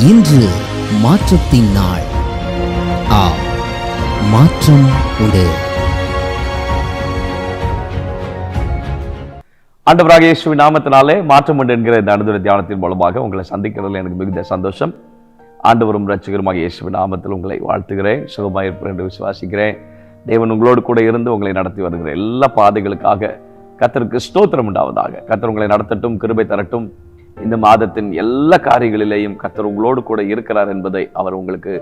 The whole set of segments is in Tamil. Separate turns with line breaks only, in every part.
இன்று மாற்றத்தின் நாள். மாற்றம் உண்டு.
ஆண்டவராகிய இயேசுவின் நாமத்தினாலே மாற்றம் உண்டு என்கிற இந்த அனுதின தியானத்தின் மூலமாக உங்களை சந்திக்கிறதில் எனக்கு மிகுந்த சந்தோஷம். ஆண்டவரும் இரட்சகருமாக இயேசுவின் நாமத்தில் உங்களை வாழ்த்துகிறேன். சுகமாயிருப்பேன் என்று விசுவாசிக்கிறேன். தேவன் உங்களோடு கூட இருந்து உங்களை நடத்தி வருகிற எல்லா பாதைகளுக்காக கர்த்தருக்கு ஸ்தோத்திரம் உண்டாவதாக. கர்த்தர் உங்களை நடத்தட்டும், கிருபை தரட்டும். இந்த மாதத்தின் எல்லா காரியங்களிலேயும் கர்த்தர் உங்களோடு கூட இருக்கிறார் என்பதை அவர் உங்களுக்கு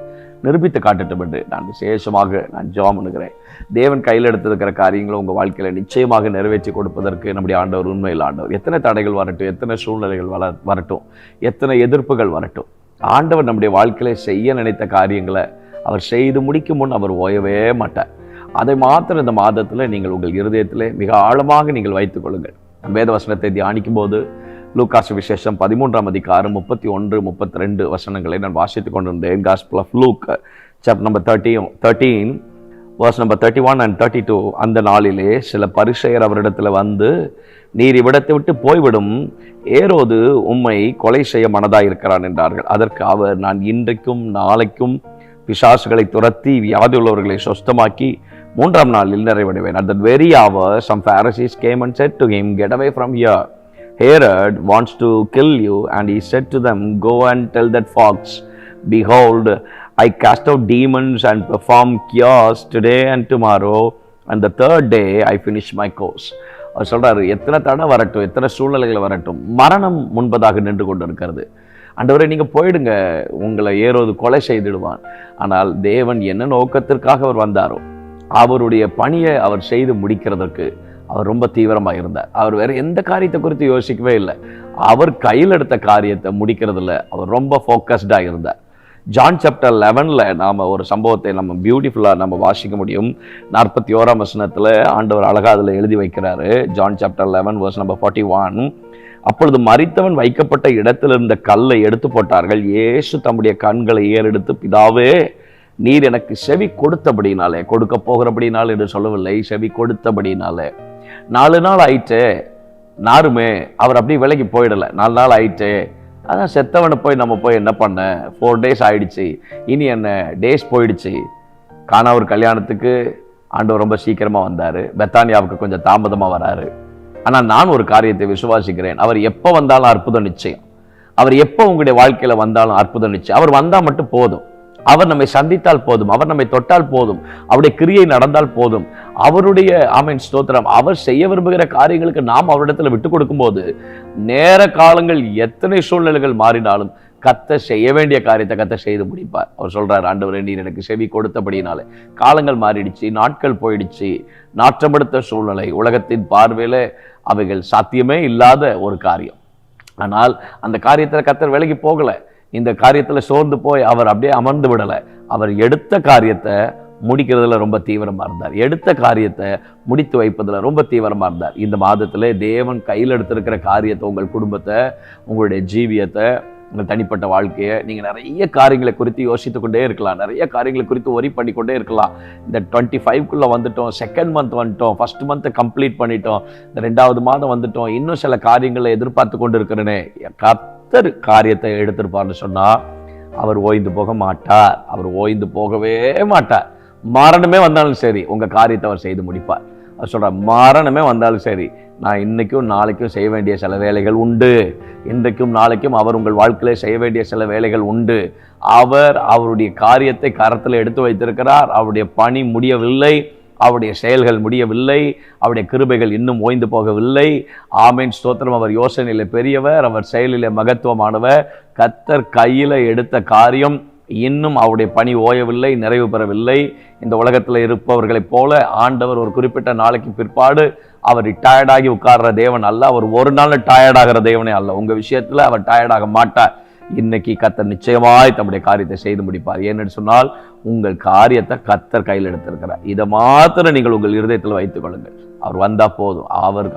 நிரூபித்து காட்டட்டும் என்று நான் விசேஷமாக ஜெபம் பண்ணுகிறேன். தேவன் கையில் எடுத்திருக்கிற காரியங்களை உங்கள் வாழ்க்கையில நிச்சயமாக நிறைவேற்றி கொடுப்பதற்கு நம்முடைய ஆண்டவர் உண்மையில் ஆண்டவர். எத்தனை தடைகள் வரட்டும், எத்தனை சூழ்நிலைகள் வரட்டும், எத்தனை எதிர்ப்புகள் வரட்டும், ஆண்டவர் நம்முடைய வாழ்க்கையில செய்ய நினைத்த காரியங்களை அவர் செய்து முடிக்கும் முன் அவர் ஓயவே மாட்டார். அதை மாத்திரம் இந்த மாதத்தில் நீங்கள் உங்கள் இருதயத்திலே மிக ஆழமாக நீங்கள் வைத்துக் கொள்ளுங்கள். வேத வசனத்தை தியானிக்கும் போது லூக்கா சுவிசேஷம் 13ஆம் அதிகாரம் 31, 32 வசனங்களை நான் வாசித்துக் கொண்டிருந்தேன். Gospel of Luke chapter number 13 verse number 31 and 32. அந்த நாளிலே சில பரிசேயர் அவரிடத்தில் வந்து, நீர் இவ்விடத்தை விட்டு போய்விடும், ஏரோது உம்மை கொலை செய்ய மனதாயிருக்கிறான் என்றார்கள். அதற்கு அவர், நான் இன்றைக்கும் நாளைக்கும் பிசாசுகளை துரத்தி வியாதி உள்ளவர்களை சொஸ்தமாக்கி 3ஆம் நாளில் நிறைவடைவேன். At that very hour some Pharisees came and said to him, get away from here, Herod wants to kill you. And he said to them, go and tell that fox, behold, I cast out demons and perform cures today and tomorrow, and the third day I finish my course. அவர் சொல்றாரு, எத்தனை தடை வரட்டும், எத்தனை சூழ்நிலைகள் வரட்டும், மரணம் முன்பதாக நின்று கொண்டு இருக்கிறது. ஆண்டவரே, நீங்க போயிடுங்க, உங்களை ஏரோது கொலை செய்திடுவான். ஆனால் தேவன் என்ன நோக்கத்திற்காக அவர் வந்தாரோ அவருடைய பணியை அவர் செய்து முடிக்கிறதற்கு அவர் ரொம்ப தீவிரமாக இருந்தார். அவர் வேற எந்த காரியத்தை குறித்து யோசிக்கவே இல்லை. அவர் கையில் எடுத்த காரியத்தை முடிக்கிறதுல அவர் ரொம்ப ஃபோக்கஸ்டாக இருந்தார். ஜான் சாப்டர் 11 நாம் ஒரு சம்பவத்தை நம்ம பியூட்டிஃபுல்லாக நம்ம வாசிக்க முடியும். 41ஆம் வசனத்தில் ஆண்டவர் அழகாக அதில் எழுதி வைக்கிறாரு. John chapter 11 verse number 41. அப்பொழுது மரித்தவன் வைக்கப்பட்ட இடத்தில் இருந்த கல்லை எடுத்து போட்டார்கள். இயேசு தம்முடைய கண்களை ஏறெடுத்து, பிதாவே, நீர் எனக்கு செவி கொடுத்தபடினாலே, கொடுக்க போகிறபடினாலே என்று சொல்லவில்லை, செவி கொடுத்தபடினாலே, 4 நாள் ஆயிட்டே, நாருமே அவர் அப்படி விலைக்கு போயிடலை, 4 நாள் ஆயிட்டே, அதான் செத்தவனை போய் நம்ம போய் என்ன பண்ண, 4 days ஆயிடுச்சு, இனி என்ன டேஸ் போயிடுச்சு. கானா ஒரு கல்யாணத்துக்கு ஆண்டவர் ரொம்ப சீக்கிரமா வந்தாரு, பெத்தானியாவுக்கு கொஞ்சம் தாமதமா வராரு. ஆனால் நான் ஒரு காரியத்தை விசுவாசிக்கிறேன், அவர் எப்போ வந்தாலும் அற்புதம் நிச்சயம். அவர் எப்போ உங்களுடைய வாழ்க்கையில வந்தாலும் அற்புதம் நிச்சயம். அவர் வந்தால் மட்டும் போதும், அவர் நம்மை சந்தித்தால் போதும், அவர் நம்மை தொட்டால் போதும், அவருடைய கிரியை நடந்தால் போதும், அவருடைய ஆமென் ஸ்தோத்திரம், அவர் செய்ய விரும்புகிற காரியங்களுக்கு நாம் அவரிடத்துல விட்டு கொடுக்கும் போது நேர காலங்கள் எத்தனை சூழ்நிலைகள் மாறினாலும் கர்த்தர் செய்ய வேண்டிய காரியத்தை கர்த்தர் செய்து முடிப்பார். அவர் சொல்றார், ஆண்டவரே, நீர் எனக்கு செவி கொடுத்தபடினாலே, காலங்கள் மாறிடுச்சு, நாட்கள் போயிடுச்சு, நாற்றமெடுத்த சூழ்நிலை, உலகத்தின் பார்வையில அவைகள் சாத்தியமே இல்லாத ஒரு காரியம். ஆனால் அந்த காரியத்தில் கர்த்தர் விலகி போகல. இந்த காரியத்தில் சோர்ந்து போய் அவர் அப்படியே அமர்ந்து விடலை. அவர் எடுத்த காரியத்தை முடிக்கிறதுல ரொம்ப தீவிரமாக இருந்தார். எடுத்த காரியத்தை முடித்து வைப்பதில் ரொம்ப தீவிரமாக இருந்தார். இந்த மாதத்தில் தேவன் கையில் எடுத்திருக்கிற காரியத்தை, உங்கள் குடும்பத்தை, உங்களுடைய ஜீவியத்தை, உங்கள் தனிப்பட்ட வாழ்க்கையை, நீங்கள் நிறைய காரியங்களை குறித்து யோசித்து கொண்டே இருக்கலாம், நிறைய காரியங்களை குறித்து ஒரி பண்ணி கொண்டே இருக்கலாம். இந்த 25க்குள்ளே வந்துட்டோம், 2nd month வந்துட்டோம், 1st month கம்ப்ளீட் பண்ணிட்டோம், இந்த 2வது மாதம் வந்துட்டோம், இன்னும் சில காரியங்களை எதிர்பார்த்து கொண்டு இருக்கிறேனே. கர்த்தர் காரியத்தை எடுத்திருப்பார்னு சொன்னா அவர் ஓய்ந்து போக மாட்டார். அவர் ஓய்ந்து போகவே மாட்டார். மரணமே வந்தாலும் சரி உங்க காரியத்தை அவர் செய்து முடிப்பார். அவர் சொல்ற, மரணமே வந்தாலும் சரி, நான் இன்னைக்கும் நாளைக்கும் செய்ய வேண்டிய சில வேலைகள் உண்டு. இன்றைக்கும் நாளைக்கும் அவர் உங்கள் வாழ்க்கையில செய்ய வேண்டிய சில வேலைகள் உண்டு. அவர் அவருடைய காரியத்தை கரத்தில் எடுத்து வைத்திருக்கிறார். அவருடைய பணி முடியவில்லை, அவருடைய செயல்கள் முடியவில்லை, அவருடைய கிருபைகள் இன்னும் ஓய்ந்து போகவில்லை. ஆமென் ஸ்தோத்திரம். அவர் யோசனையில பெரியவர், அவர் செயலிலே மகத்துவமானவர். கர்த்தர் கையில எடுத்த காரியம் இன்னும் அவருடைய பணி ஓயவில்லை, நிறைவு பெறவில்லை. இந்த உலகத்தில் இருப்பவர்களைப் போல ஆண்டவர் ஒரு குறிப்பிட்ட நாளைக்கு பிற்பாடு அவர் டயர்டாகி உட்கார்ற தேவன் அல்ல. அவர் ஒரு நாள் டயர்டாகிற தேவனே அல்ல. உங்க விஷயத்துல அவர் டயர்டாக மாட்டார். இன்னைக்கு கர்த்தர் நிச்சயமாய் தம்முடைய காரியத்தை செய்து முடிப்பார். ஏன்னு சொன்னால் உங்கள் காரியத்தை கர்த்தர் கையில் எடுத்திருக்கிறார். இதை மாத்திரம் நீங்கள் உங்கள் இருதயத்தில் வைத்துக் கொள்ளுங்கள். அவர் வந்தா போதும்,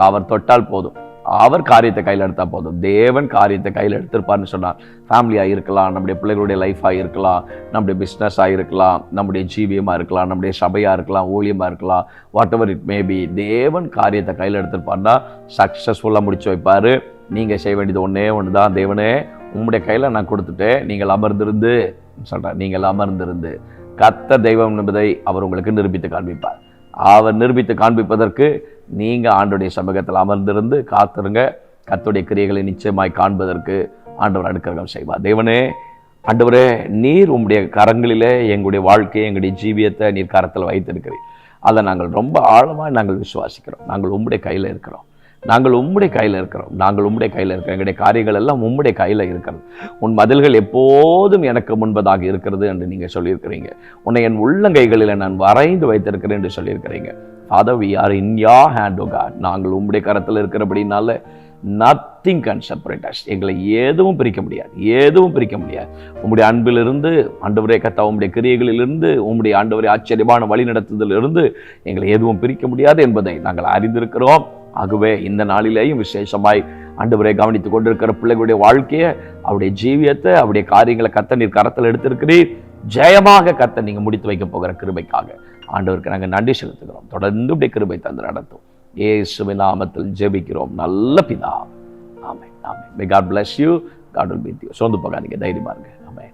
அவர் தொட்டால் போதும், அவர் காரியத்தை கையில் எடுத்தா போதும். தேவன் காரியத்தை கையில் எடுத்திருப்பார்னு சொன்னார். ஃபேமிலியாக இருக்கலாம், நம்முடைய பிள்ளைகளுடைய லைஃபாக இருக்கலாம், நம்முடைய பிஸ்னஸாக இருக்கலாம், நம்முடைய ஜீவியமாக இருக்கலாம், நம்முடைய சபையாக இருக்கலாம், ஊழியமாக இருக்கலாம், வாட் எவர் இட் மேபி, தேவன் காரியத்தை கையில் எடுத்திருப்பார்னா சக்ஸஸ்ஃபுல்லாக முடிச்சு வைப்பார். நீங்கள் செய்ய வேண்டியது ஒன்றே ஒன்று தான், தேவனே உம்முடைய கையில் நான் கொடுத்துட்டேன், நீங்கள் அமர்ந்திருந்து சொல்கிறார். நீங்கள் அமர்ந்திருந்து கர்த்தர் தெய்வம் என்பதை அவர் உங்களுக்கு நிரூபித்து காண்பிப்பார். அவர் நிரூபித்து காண்பிப்பதற்கு நீங்கள் ஆண்டவருடைய சமூகத்தில் அமர்ந்திருந்து காத்திருங்க. கர்த்தருடைய கிரியைகளை நிச்சயமாய் காண்பதற்கு ஆண்டவர் அனுக்கிரகம் செய்வார். தேவனே, ஆண்டவரே, நீர் உம்முடைய கரங்களிலே எங்களுடைய வாழ்க்கையை, எங்களுடைய ஜீவியத்தை நீர் கரத்தில் வைத்திருக்கிறீர். அதை நாங்கள் ரொம்ப ஆழமாக நாங்கள் விசுவாசிக்கிறோம். நாங்கள் உம்முடைய கையில் இருக்கிறோம். நாங்கள் உம்முடைய கையில் இருக்கிறோம். நாங்கள் உம்முடைய கையில் இருக்கிறோம். எங்களுடைய காரியங்கள் எல்லாம் உம்முடைய கையில் இருக்கிறது. உன் மதில்கள் எப்போதும் எனக்கு முன்பதாக இருக்கிறது என்று நீங்கள் சொல்லியிருக்கிறீங்க. உன்னை என் உள்ளங்கைகளில் நான் வரைந்து வைத்திருக்கிறேன் என்று சொல்லியிருக்கிறீங்க. Father, we are in your hand, O God. நாங்கள் உம்முடைய கரத்தில் இருக்கிறபடினால nothing can separate us. எங்களை எதுவும் பிரிக்க முடியாது, எதுவும் பிரிக்க முடியாது. உம்முடைய அன்பிலிருந்து, ஆண்டவரே கர்த்தா, உம்முடைய கிரியைகளிலிருந்து, உம்முடைய ஆண்டவரே ஆச்சரியமான வழி நடத்துதலிருந்து எங்களை எதுவும் பிரிக்க முடியாது என்பதை நாங்கள் அறிந்திருக்கிறோம். ஆகவே இந்த நாளிலேயும் விசேஷமாய் ஆண்டவரை கவனித்துக் கொண்டிருக்கிற பிள்ளைகளுடைய வாழ்க்கையை, அவருடைய ஜீவியத்தை, அவருடைய காரியங்களை கர்த்தர் நீர் கரத்தில் எடுத்திருக்கிறீர். ஜெயமாக கர்த்தர் நீங்க முடித்து வைக்க போகிற கிருபைக்காக ஆண்டவருக்கு நாங்கள் நன்றி செலுத்துகிறோம். தொடர்ந்து இப்படி கிருபை தந்து நடத்தும். இயேசுவின் நாமத்தில் ஜெபிக்கிறோம் நல்ல பிதா. ஆமென், ஆமென். May God bless you. God will be with you. சோர்ந்து போகாதீங்க, தைரியமா இருங்க. ஆமென்.